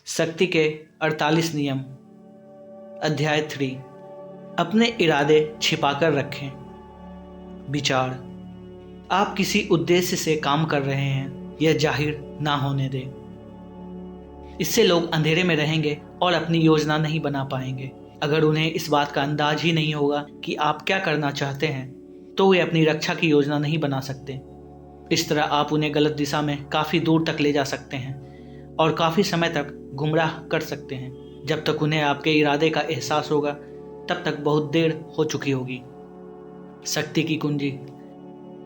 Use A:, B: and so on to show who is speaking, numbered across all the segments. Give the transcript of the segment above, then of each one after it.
A: शक्ति के 48 नियम। अध्याय 3। अपने इरादे छिपाकर रखें। विचार। आप किसी उद्देश्य से काम कर रहे हैं, यह जाहिर ना होने दें। इससे लोग अंधेरे में रहेंगे और अपनी योजना नहीं बना पाएंगे। अगर उन्हें इस बात का अंदाज ही नहीं होगा कि आप क्या करना चाहते हैं, तो वे अपनी रक्षा की योजना नहीं बना सकते। इस तरह आप उन्हें गलत दिशा में काफ़ी दूर तक ले जा सकते हैं और काफ़ी समय तक गुमराह कर सकते हैं। जब तक उन्हें आपके इरादे का एहसास होगा, तब तक बहुत देर हो चुकी होगी। शक्ति की कुंजी।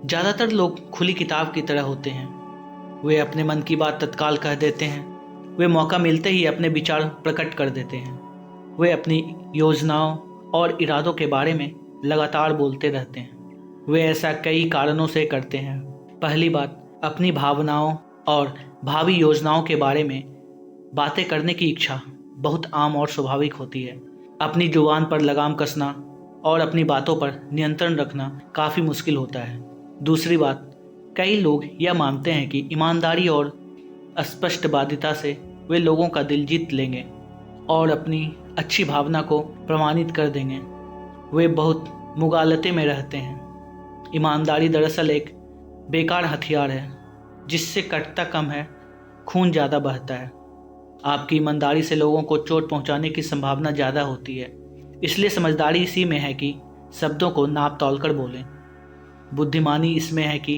A: ज़्यादातर लोग खुली किताब की तरह होते हैं। वे अपने मन की बात तत्काल कह देते हैं। वे मौका मिलते ही अपने विचार प्रकट कर देते हैं। वे अपनी योजनाओं और इरादों के बारे में लगातार बोलते रहते हैं। वे ऐसा कई कारणों से करते हैं। पहली बात, अपनी भावनाओं और भावी योजनाओं के बारे में बातें करने की इच्छा बहुत आम और स्वाभाविक होती है। अपनी जुबान पर लगाम कसना और अपनी बातों पर नियंत्रण रखना काफ़ी मुश्किल होता है। दूसरी बात, कई लोग यह मानते हैं कि ईमानदारी और स्पष्टवादिता से वे लोगों का दिल जीत लेंगे और अपनी अच्छी भावना को प्रमाणित कर देंगे। वे बहुत मुगालते में रहते हैं। ईमानदारी दरअसल एक बेकार हथियार है जिससे कटता कम है, खून ज़्यादा बहता है। आपकी ईमानदारी से लोगों को चोट पहुंचाने की संभावना ज़्यादा होती है। इसलिए समझदारी इसी में है कि शब्दों को नाप तौल कर बोलें। बुद्धिमानी इसमें है कि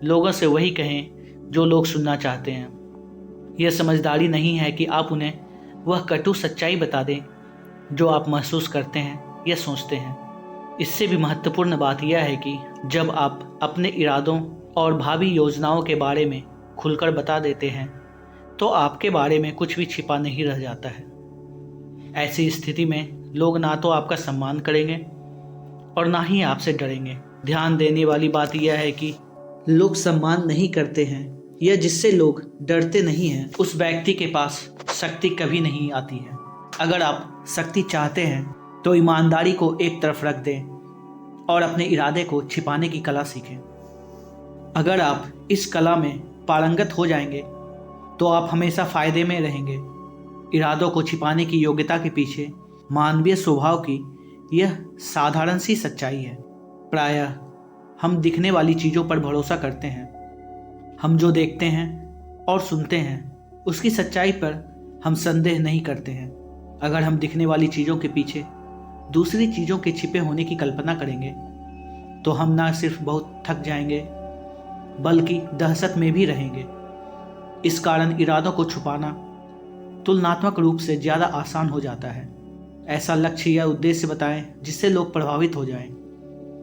A: लोगों से वही कहें जो लोग सुनना चाहते हैं। यह समझदारी नहीं है कि आप उन्हें वह कटु सच्चाई बता दें जो आप महसूस करते हैं या सोचते हैं। इससे भी महत्वपूर्ण बात यह है कि जब आप अपने इरादों और भावी योजनाओं के बारे में खुलकर बता देते हैं, तो आपके बारे में कुछ भी छिपा नहीं रह जाता है। ऐसी स्थिति में लोग ना तो आपका सम्मान करेंगे और ना ही आपसे डरेंगे। ध्यान देने वाली बात यह है कि लोग सम्मान नहीं करते हैं या जिससे लोग डरते नहीं हैं, उस व्यक्ति के पास शक्ति कभी नहीं आती है। अगर आप शक्ति चाहते हैं तो ईमानदारी को एक तरफ रख दें और अपने इरादे को छिपाने की कला सीखें। अगर आप इस कला में पारंगत हो जाएंगे तो आप हमेशा फायदे में रहेंगे। इरादों को छिपाने की योग्यता के पीछे मानवीय स्वभाव की यह साधारण सी सच्चाई है। प्रायः हम दिखने वाली चीज़ों पर भरोसा करते हैं। हम जो देखते हैं और सुनते हैं उसकी सच्चाई पर हम संदेह नहीं करते हैं। अगर हम दिखने वाली चीज़ों के पीछे दूसरी चीज़ों के छिपे होने की कल्पना करेंगे तो हम ना सिर्फ बहुत थक जाएंगे बल्कि दहशत में भी रहेंगे। इस कारण इरादों को छुपाना तुलनात्मक रूप से ज़्यादा आसान हो जाता है। ऐसा लक्ष्य या उद्देश्य बताएं जिससे लोग प्रभावित हो जाएं।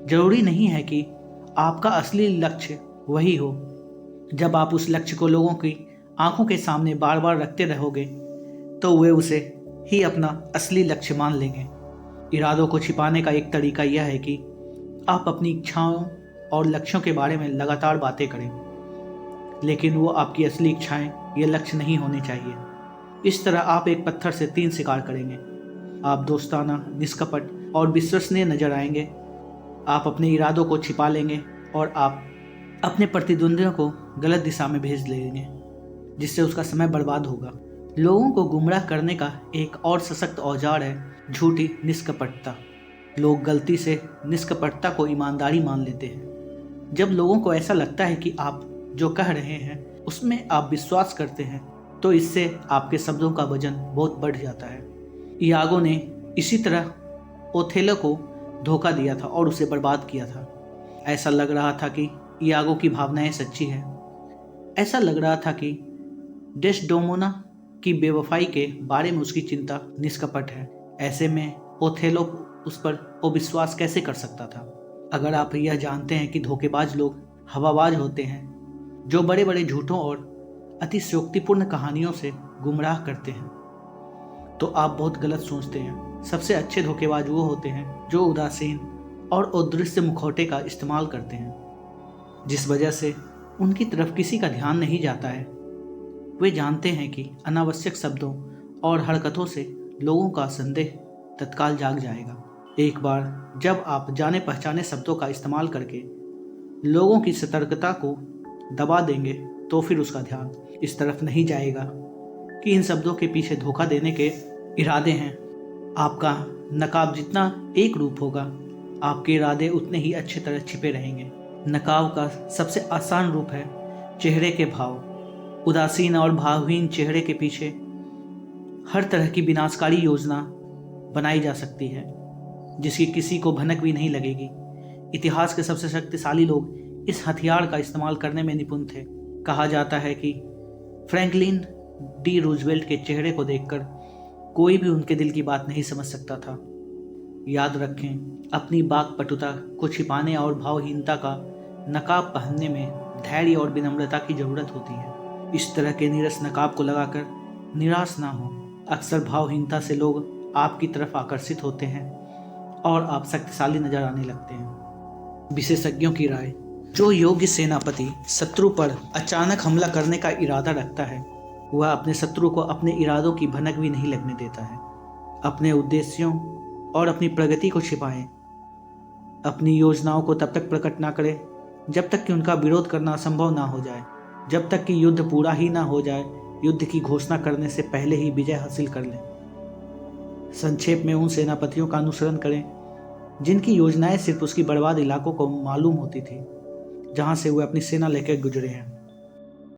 A: जरूरी नहीं है कि आपका असली लक्ष्य वही हो। जब आप उस लक्ष्य को लोगों की आंखों के सामने बार बार रखते रहोगे तो वे उसे ही अपना असली लक्ष्य मान लेंगे। इरादों को छिपाने का एक तरीका यह है कि आप अपनी इच्छाओं और लक्ष्यों के बारे में लगातार बातें करें, लेकिन वो आपकी असली इच्छाएं या लक्ष्य नहीं होने चाहिए। इस तरह आप एक पत्थर से 3 शिकार करेंगे। आप दोस्ताना, निष्कपट और विश्वसनीय नजर आएंगे। आप अपने इरादों को छिपा लेंगे और आप अपने प्रतिद्वंदियों को गलत दिशा में भेज लेंगे, जिससे उसका समय बर्बाद होगा। लोगों को गुमराह करने का एक और सशक्त औजार है झूठी निष्कपटता। लोग गलती से निष्कपटता को ईमानदारी मान लेते हैं। जब लोगों को ऐसा लगता है कि आप जो कह रहे हैं उसमें आप विश्वास करते हैं, तो इससे आपके शब्दों का वजन बहुत बढ़ जाता है। इयागो ने इसी तरह ओथेलो को धोखा दिया था और उसे बर्बाद किया था। ऐसा लग रहा था कि इयागो की भावनाएं सच्ची हैं। ऐसा लग रहा था कि डेस्डेमोना की बेवफाई के बारे में उसकी चिंता निष्कपट है। ऐसे में ओथेलो उस पर अविश्वास कैसे कर सकता था? अगर आप यह जानते हैं कि धोखेबाज लोग हवाबाज होते हैं जो बड़े बड़े झूठों और अतिशयोक्तिपूर्ण कहानियों से गुमराह करते हैं, तो आप बहुत गलत सोचते हैं। सबसे अच्छे धोखेबाज वो होते हैं जो उदासीन और अदृश्य मुखौटे का इस्तेमाल करते हैं, जिस वजह से उनकी तरफ किसी का ध्यान नहीं जाता है। वे जानते हैं कि अनावश्यक शब्दों और हरकतों से लोगों का संदेह तत्काल जाग जाएगा। एक बार जब आप जाने पहचाने शब्दों का इस्तेमाल करके लोगों की सतर्कता को दबा देंगे, तो फिर उसका ध्यान इस तरफ नहीं जाएगा कि इन शब्दों के पीछे धोखा देने के इरादे हैं। आपका नकाब जितना एक रूप होगा, आपके इरादे उतने ही अच्छी तरह छिपे रहेंगे। नकाब का सबसे आसान रूप है चेहरे के भाव। उदासीन और भावहीन चेहरे के पीछे हर तरह की विनाशकारी योजना बनाई जा सकती है, जिसकी किसी को भनक भी नहीं लगेगी। इतिहास के सबसे शक्तिशाली लोग इस हथियार का इस्तेमाल करने में निपुण थे। कहा जाता है कि फ्रैंकलिन डी रूजवेल्ट के चेहरे को देखकर कोई भी उनके दिल की बात नहीं समझ सकता था। याद रखें, अपनी वाक्पटुता को छिपाने और भावहीनता का नकाब पहनने में धैर्य और विनम्रता की जरूरत होती है। इस तरह के नीरस नकाब को लगाकर निराश ना हो। अक्सर भावहीनता से लोग आपकी तरफ आकर्षित होते हैं और आप शक्तिशाली नजर आने लगते हैं। विशेषज्ञों की राय, जो योग्य सेनापति शत्रु पर अचानक हमला करने का इरादा रखता है, वह अपने शत्रु को अपने इरादों की भनक भी नहीं लगने देता है। अपने उद्देश्यों और अपनी प्रगति को छिपाएं। अपनी योजनाओं को तब तक प्रकट ना करें जब तक कि उनका विरोध करना असंभव ना हो जाए। जब तक कि युद्ध पूरा ही ना हो जाए, युद्ध की घोषणा करने से पहले ही विजय हासिल कर लें। संक्षेप में, उन सेनापतियों का अनुसरण करें जिनकी योजनाएं सिर्फ उसकी बर्बाद इलाकों को मालूम होती थी, जहां से वे अपनी सेना लेकर गुजरे हैं।